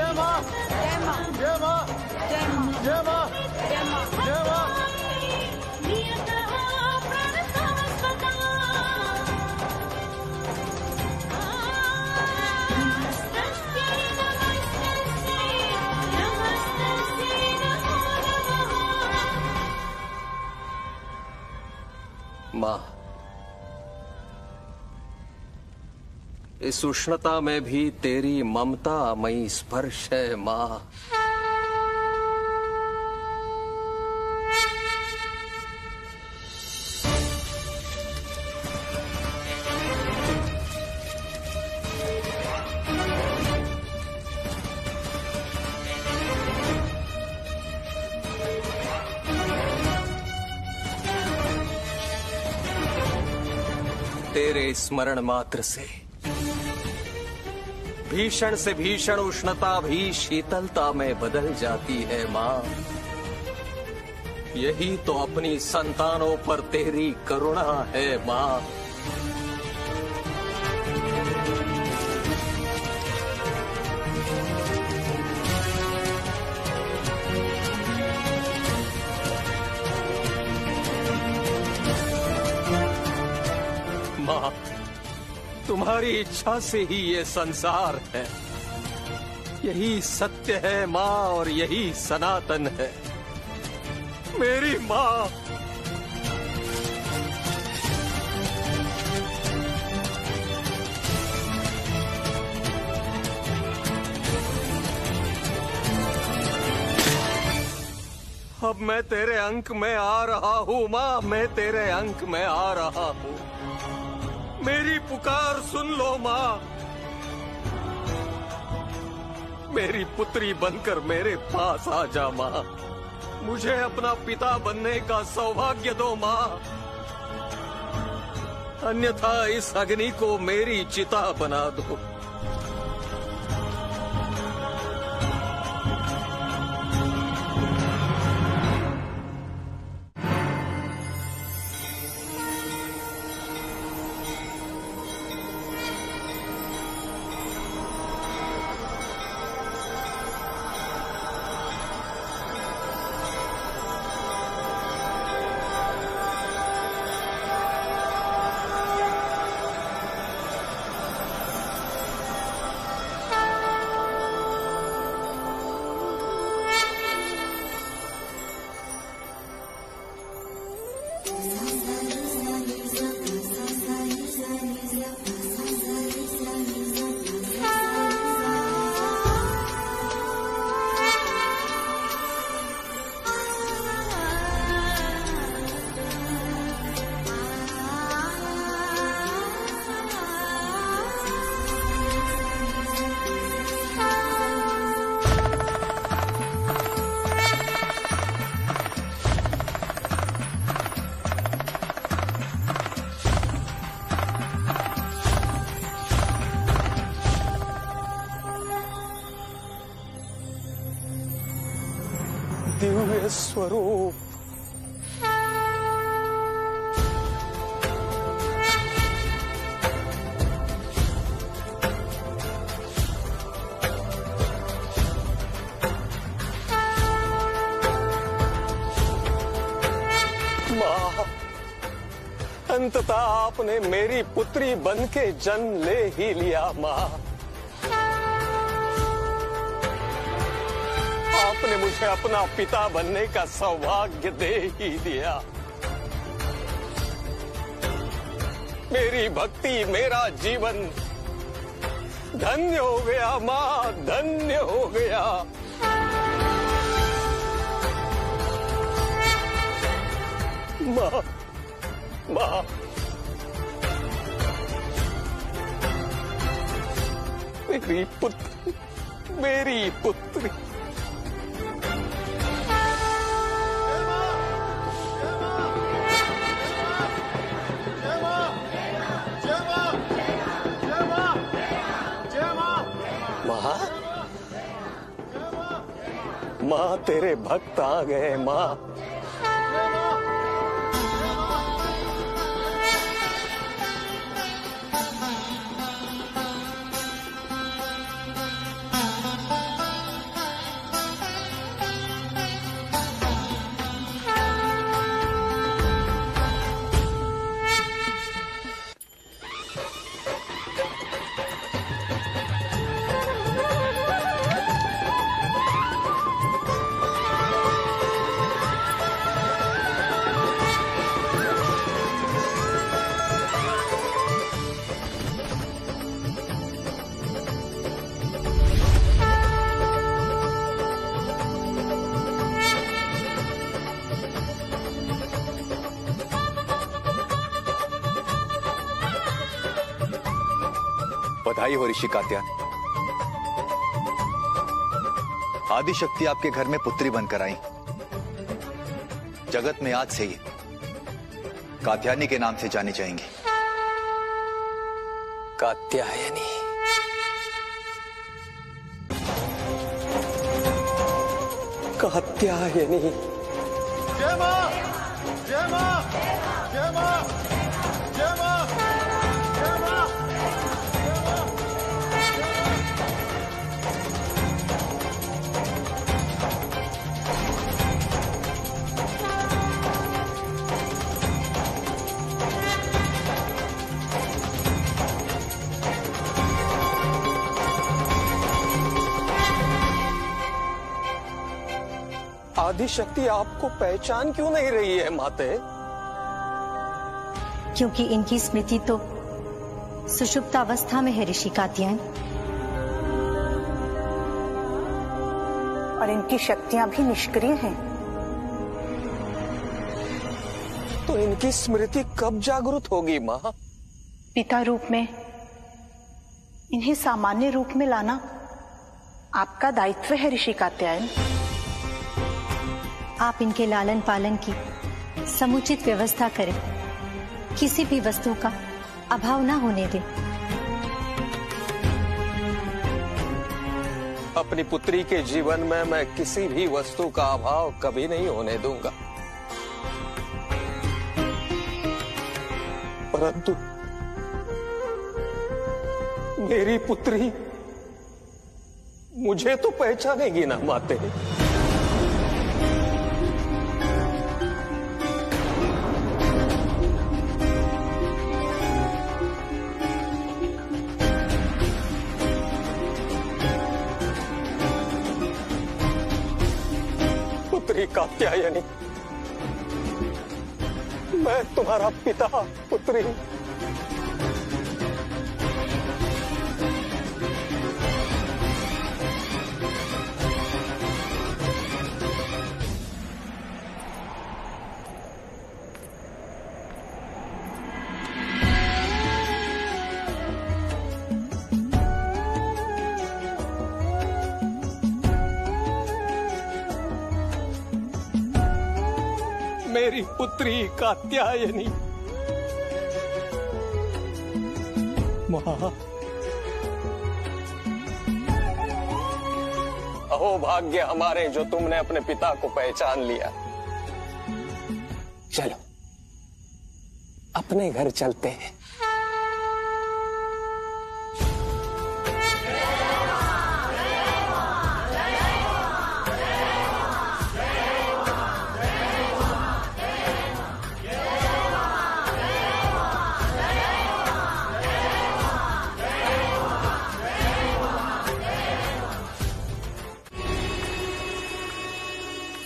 जय मां जय मां जय मां जय मां जय मां जय मां जय मां मां, इस उष्णता में भी तेरी ममता मई स्पर्श है मां। तेरे स्मरण मात्र से भीषण से भीषण उष्णता भी शीतलता में बदल जाती है मां। यही तो अपनी संतानों पर तेरी करुणा है मां। मां, तुम्हारी इच्छा से ही ये संसार है। यही सत्य है मां और यही सनातन है मेरी मां। अब मैं तेरे अंक में आ रहा हूं मां, मैं तेरे अंक में आ रहा हूं। मेरी पुकार सुन लो मां। मेरी पुत्री बनकर मेरे पास आ जा मां। मुझे अपना पिता बनने का सौभाग्य दो मां। अन्यथा इस अग्नि को मेरी चिता बना दो। दिव्य स्वरूप, मां, अंततः आपने मेरी पुत्री बन के जन्म ले ही लिया मां। आपने मुझे अपना पिता बनने का सौभाग्य दे ही दिया। मेरी भक्ति, मेरा जीवन धन्य हो गया मां, धन्य हो गया। मां, मां, मेरी पुत्री, मेरी पुत्री। मां, तेरे भक्त आ गए मां। बधाई हो ऋषि कात्यायन। आदि शक्ति आपके घर में पुत्री बनकर आई। जगत में आज से ही कात्यायनी के नाम से जानी जाएंगी। कात्यायनी। कात्यायनी। जय मां, जय मां, जय मां, जय मां, जय मां। आदि शक्ति आपको पहचान क्यों नहीं रही है माते? क्योंकि इनकी स्मृति तो सुषुप्त अवस्था में है ऋषि कात्यायन। और इनकी शक्तियां भी निष्क्रिय हैं। तो इनकी स्मृति कब जागृत होगी मां? पिता रूप में इन्हें सामान्य रूप में लाना आपका दायित्व है ऋषि कात्यायन। आप इनके लालन पालन की समुचित व्यवस्था करें, किसी भी वस्तु का अभाव ना होने दें। अपनी पुत्री के जीवन में मैं किसी भी वस्तु का अभाव कभी नहीं होने दूंगा। परंतु मेरी पुत्री मुझे तो पहचानेगी ना माते। पुत्री कात्यायनी, मैं तुम्हारा पिता। पुत्री, मेरी पुत्री कात्यायनी। मां, अहो भाग्य हमारे जो तुमने अपने पिता को पहचान लिया। चलो अपने घर चलते हैं।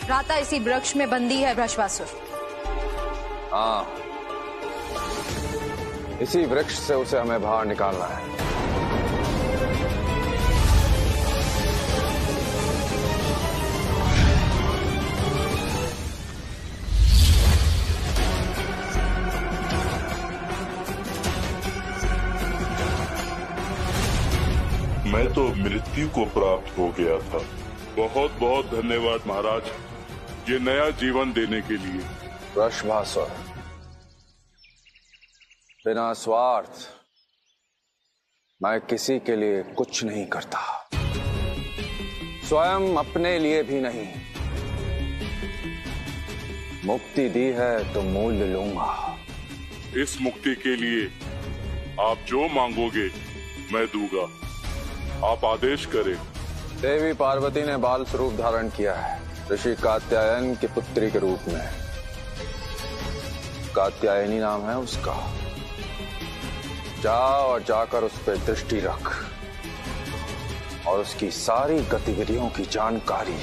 भ्राता इसी वृक्ष में बंदी है भ्रष्वासुर। हाँ, इसी वृक्ष से उसे हमें बाहर निकालना है। मैं तो मृत्यु को प्राप्त हो गया था। बहुत बहुत धन्यवाद महाराज, ये नया जीवन देने के लिए। वृषभासुर, बिना स्वार्थ मैं किसी के लिए कुछ नहीं करता, स्वयं अपने लिए भी नहीं। मुक्ति दी है तो मूल्य लूंगा। इस मुक्ति के लिए आप जो मांगोगे मैं दूंगा। आप आदेश करें। देवी पार्वती ने बाल स्वरूप धारण किया है ऋषि कात्यायन की पुत्री के रूप में। कात्यायनी नाम है उसका। जा और जाकर उस पर दृष्टि रख और उसकी सारी गतिविधियों की जानकारी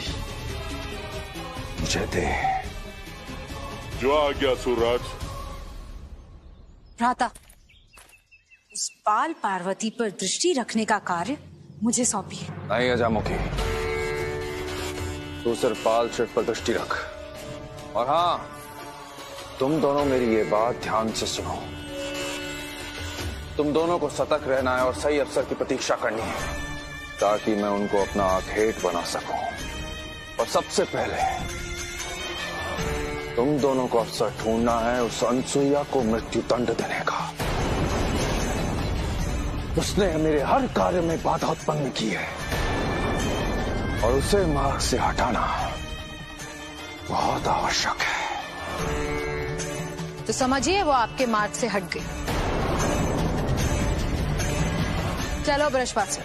मुझे दे। जो आज्ञा सुरराज। भ्राता, उस बाल पार्वती पर दृष्टि रखने का कार्य मुझे सौंपिए। नहीं अजामुखी, तू सिर्फ बाल शिव पर दृष्टि रख। और हाँ, तुम दोनों मेरी ये बात ध्यान से सुनो। तुम दोनों को सतर्क रहना है और सही अवसर की प्रतीक्षा करनी है ताकि मैं उनको अपना आखेट बना सकूं। और सबसे पहले तुम दोनों को अवसर ढूंढना है उस अनसुईया को मृत्यु दंड देने का। उसने मेरे हर कार्य में बाधा उत्पन्न की है और उसे मार्ग से हटाना बहुत आवश्यक है। तो समझिए वो आपके मार्ग से हट गई। चलो बृहस्पति।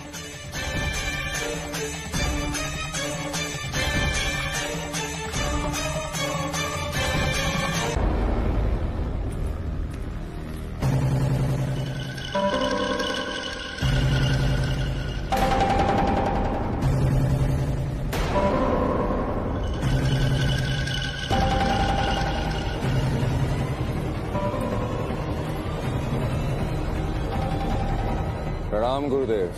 प्रणाम गुरुदेव।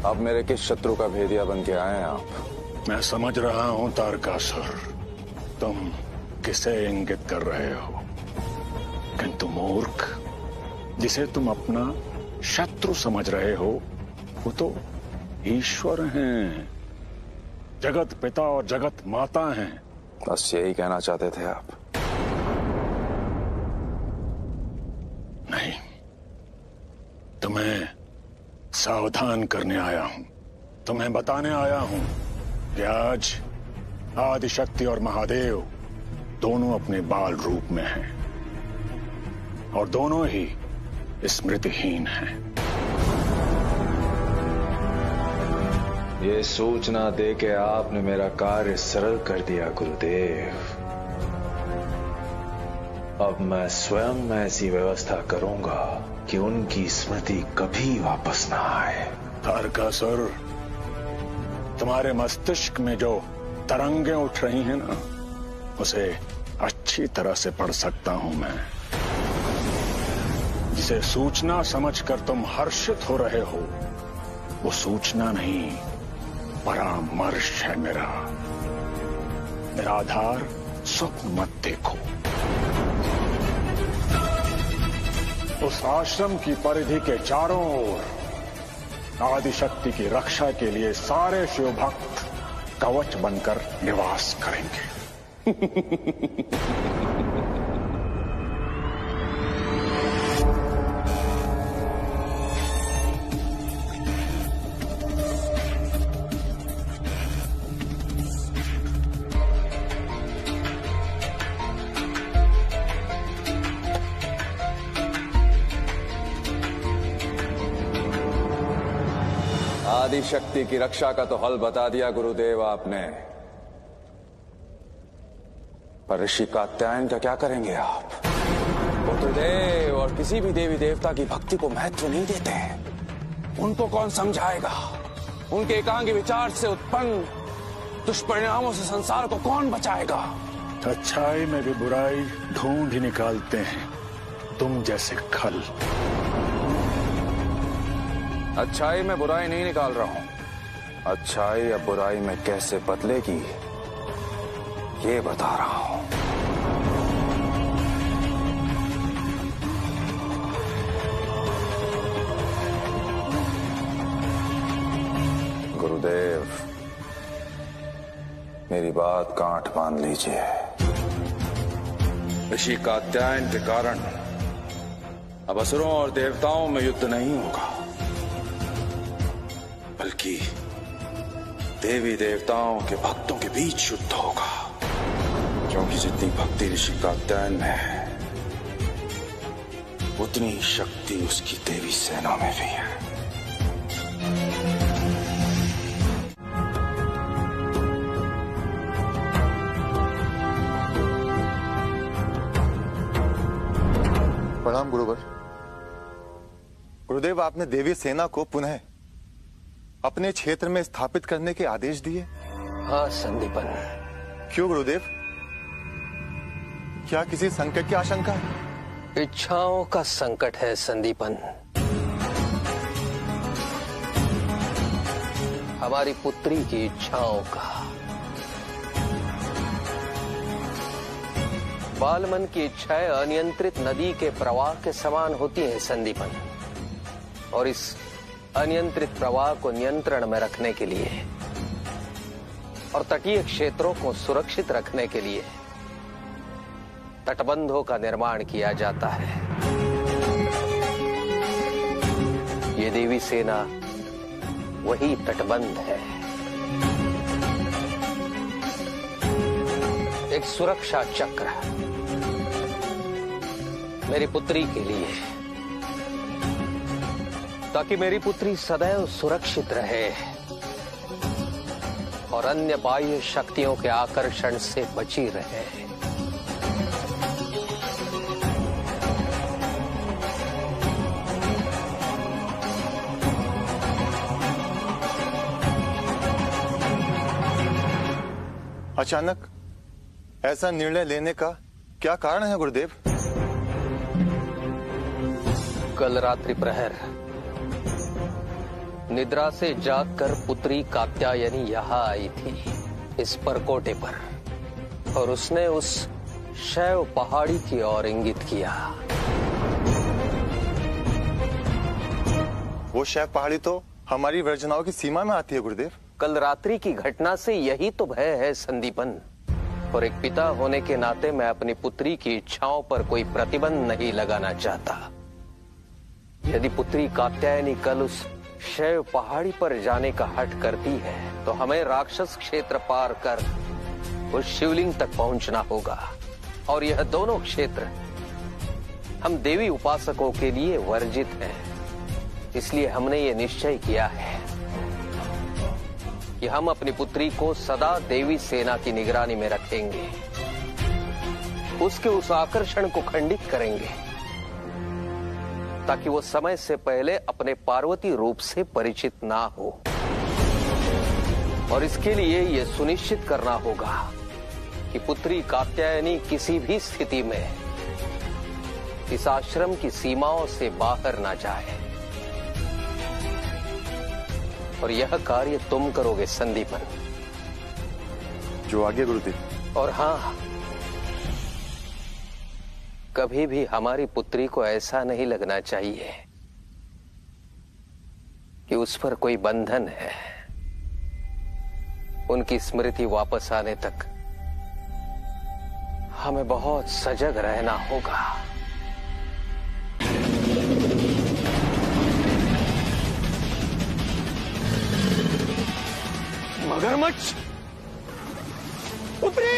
अब मेरे किस शत्रु का भेदिया बन के आए हैं आप? मैं समझ रहा हूं तारकासुर, तुम किसे इंगित कर रहे हो, किंतु मूर्ख, जिसे तुम अपना शत्रु समझ रहे हो वो तो ईश्वर हैं, जगत पिता और जगत माता हैं। बस यही कहना चाहते थे आप? नहीं, तुम्हें सावधान करने आया हूं, तुम्हें बताने आया हूं कि आज आदिशक्ति और महादेव दोनों अपने बाल रूप में हैं और दोनों ही स्मृतिहीन हैं। ये सूचना देके आपने मेरा कार्य सरल कर दिया गुरुदेव। अब मैं स्वयं ऐसी व्यवस्था करूंगा कि उनकी स्मृति कभी वापस ना आए। तारकासुर, तुम्हारे मस्तिष्क में जो तरंगें उठ रही हैं ना, उसे अच्छी तरह से पढ़ सकता हूं मैं। जिसे सूचना समझकर तुम हर्षित हो रहे हो, वो सूचना नहीं, परामर्श है मेरा। मेरा आधार स्वप्न मत देखो। उस आश्रम की परिधि के चारों ओर आदिशक्ति की रक्षा के लिए सारे शिव भक्त कवच बनकर निवास करेंगे। आदिशक्ति की रक्षा का तो हल बता दिया गुरुदेव आपने, पर ऋषि कात्यायन का क्या करेंगे आप? पुत्रदेव और किसी भी देवी देवता की भक्ति को महत्व नहीं देते, उनको कौन समझाएगा? उनके एकांगी विचार से उत्पन्न दुष्परिणामों से संसार को कौन बचाएगा? अच्छाई में भी बुराई ढूंढ ही निकालते हैं तुम जैसे खल। अच्छाई में बुराई नहीं निकाल रहा हूं, अच्छाई या बुराई में कैसे बदलेगी ये बता रहा हूं। गुरुदेव, मेरी बात गांठ बांध लीजिए। ऋषि कात्यायन के कारण अब असुरों और देवताओं में युद्ध नहीं होगा, बल्कि देवी देवताओं के भक्तों के बीच युद्ध होगा। क्योंकि जितनी भक्ति ऋषि कात्यायन में है, उतनी ही शक्ति उसकी देवी सेना में भी है। प्रणाम गुरुवर। गुरुदेव, आपने देवी सेना को पुनः अपने क्षेत्र में स्थापित करने के आदेश दिए? हाँ संदीपन। क्यों गुरुदेव? क्या किसी संकट की आशंका है? इच्छाओं का संकट है संदीपन। हमारी पुत्री की इच्छाओं का। बालमन की इच्छाएं अनियंत्रित नदी के प्रवाह के समान होती हैं संदीपन, और इस अनियंत्रित प्रवाह को नियंत्रण में रखने के लिए और तटीय क्षेत्रों को सुरक्षित रखने के लिए तटबंधों का निर्माण किया जाता है। ये देवी सेना वही तटबंध है, एक सुरक्षा चक्र मेरी पुत्री के लिए, ताकि मेरी पुत्री सदैव सुरक्षित रहे और अन्य बाह्य शक्तियों के आकर्षण से बची रहे। अचानक ऐसा निर्णय लेने का क्या कारण है गुरुदेव? कल रात्रि प्रहर निद्रा से जागकर पुत्री कात्यायनी यहाँ आई थी इस परकोटे पर, और उसने उस शैव पहाड़ी की ओर इंगित किया। वो शैव पहाड़ी तो हमारी वर्जनाओं की सीमा में आती है गुरुदेव। कल रात्रि की घटना से यही तो भय है संदीपन, और एक पिता होने के नाते मैं अपनी पुत्री की इच्छाओं पर कोई प्रतिबंध नहीं लगाना चाहता। यदि पुत्री कात्यायनी कल उस शैव पहाड़ी पर जाने का हठ करती है तो हमें राक्षस क्षेत्र पार कर उस शिवलिंग तक पहुंचना होगा, और यह दोनों क्षेत्र हम देवी उपासकों के लिए वर्जित हैं। इसलिए हमने ये निश्चय किया है कि हम अपनी पुत्री को सदा देवी सेना की निगरानी में रखेंगे, उसके उस आकर्षण को खंडित करेंगे ताकि वो समय से पहले अपने पार्वती रूप से परिचित ना हो। और इसके लिए यह सुनिश्चित करना होगा कि पुत्री कात्यायनी किसी भी स्थिति में इस आश्रम की सीमाओं से बाहर ना जाए, और यह कार्य तुम करोगे संदीपन। जो आगे गुरुदेव। और हाँ, कभी भी हमारी पुत्री को ऐसा नहीं लगना चाहिए कि उस पर कोई बंधन है। उनकी स्मृति वापस आने तक हमें बहुत सजग रहना होगा। मगरमच्छ पुत्री,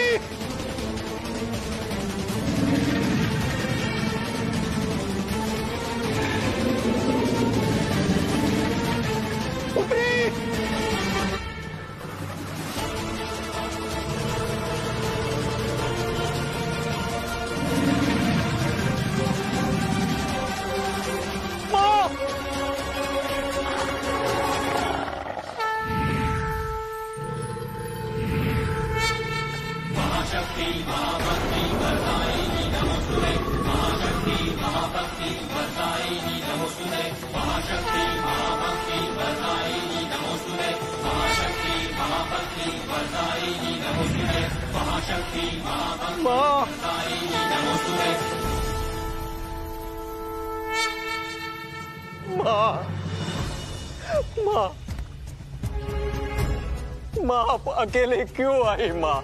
माँ आप अकेले क्यों आई? माँ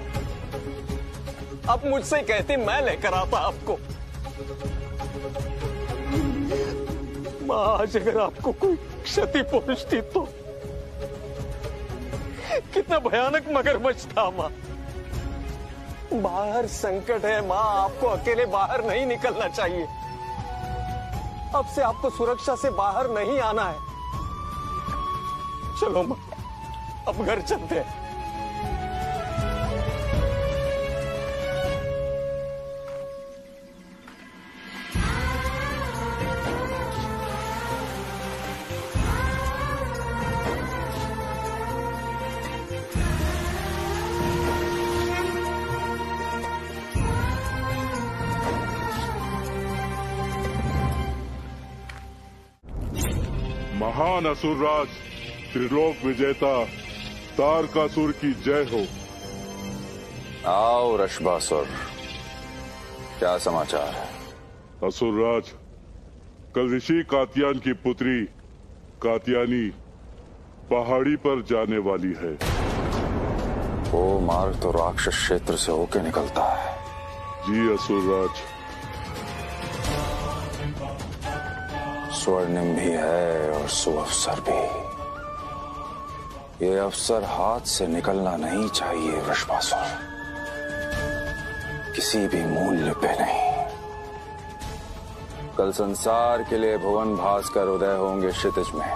आप मुझसे कहती मैं लेकर आता आपको। माँ आज अगर आपको कोई क्षति पहुंचती तो कितना भयानक मगरमच्छ था। माँ बाहर संकट है। माँ आपको अकेले बाहर नहीं निकलना चाहिए। अब से आपको सुरक्षा से बाहर नहीं आना है। चलो माँ अब घर चलते हैं। महान असुरराज त्रिलोक विजेता तारकासुर की जय हो। आओ रश्भासुर, क्या समाचार है? असुरराज, कल ऋषि कात्यायन की पुत्री कात्यायनी पहाड़ी पर जाने वाली है। वो मार्ग तो राक्षस क्षेत्र से होके निकलता है। जी असुरराज। स्वर्णिम भी है और सुअवसर भी। ये अवसर हाथ से निकलना नहीं चाहिए वृषभासुर, किसी भी मूल्य पे नहीं। कल संसार के लिए भुवन भास्कर उदय होंगे क्षितिज में,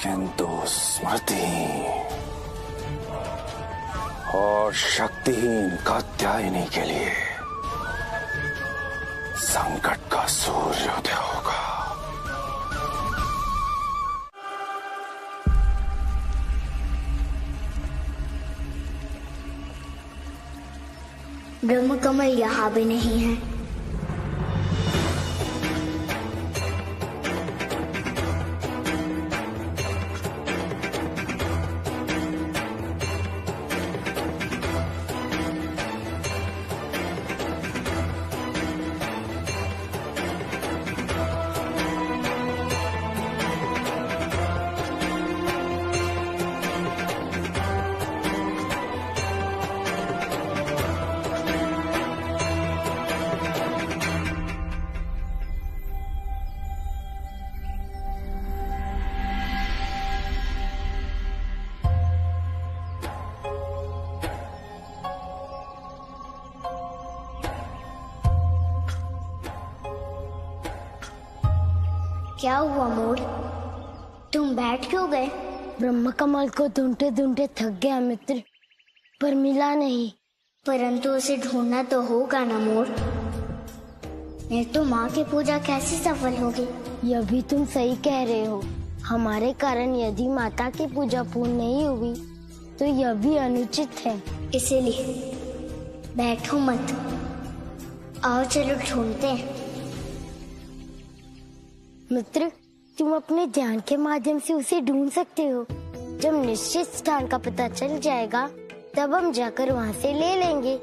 किंतु स्मृति और शक्तिहीन कात्यायनी के लिए संकट का सूर्योदय होगा। ब्रह्मकमल यहाँ भी नहीं है। क्या हुआ मोर, तुम बैठ क्यों गए? ब्रह्म कमल को ढूंढते ढूंढते थक गया मित्र, पर मिला नहीं। परंतु उसे ढूंढना तो होगा ना मोर। नहीं तो माँ की पूजा कैसे सफल होगी? यह भी तुम सही कह रहे हो। हमारे कारण यदि माता की पूजा पूर्ण नहीं हुई तो यह भी अनुचित है। इसीलिए बैठो मत, आओ चलो ढूंढते हैं। मित्र, तुम अपने ध्यान के माध्यम से उसे ढूंढ सकते हो। जब निश्चित स्थान का पता चल जाएगा तब हम जाकर वहाँ से ले लेंगे।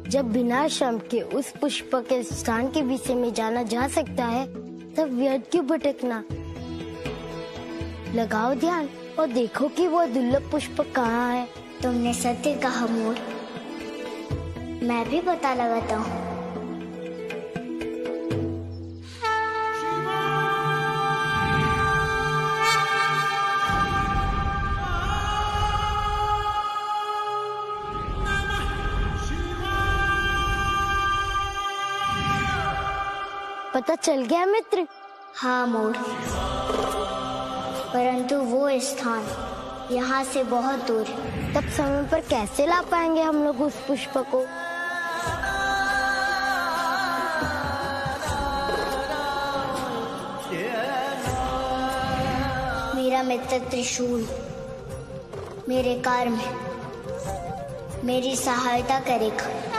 जब बिना श्रम के उस पुष्प के स्थान के विषय में जाना जा सकता है तब व्यर्थ क्यों भटकना। लगाओ ध्यान और देखो कि वो दुर्लभ पुष्प कहाँ है। तुमने सत्य कहा मोर, मैं भी पता लगाता हूँ। पता चल गया मित्र? हाँ मोर, परंतु वो स्थान यहाँ से बहुत दूर है। तब समय पर कैसे ला पाएंगे हम लोग उस पुष्प को? मेरा मित्र त्रिशूल मेरे कार्य में मेरी सहायता करेगा।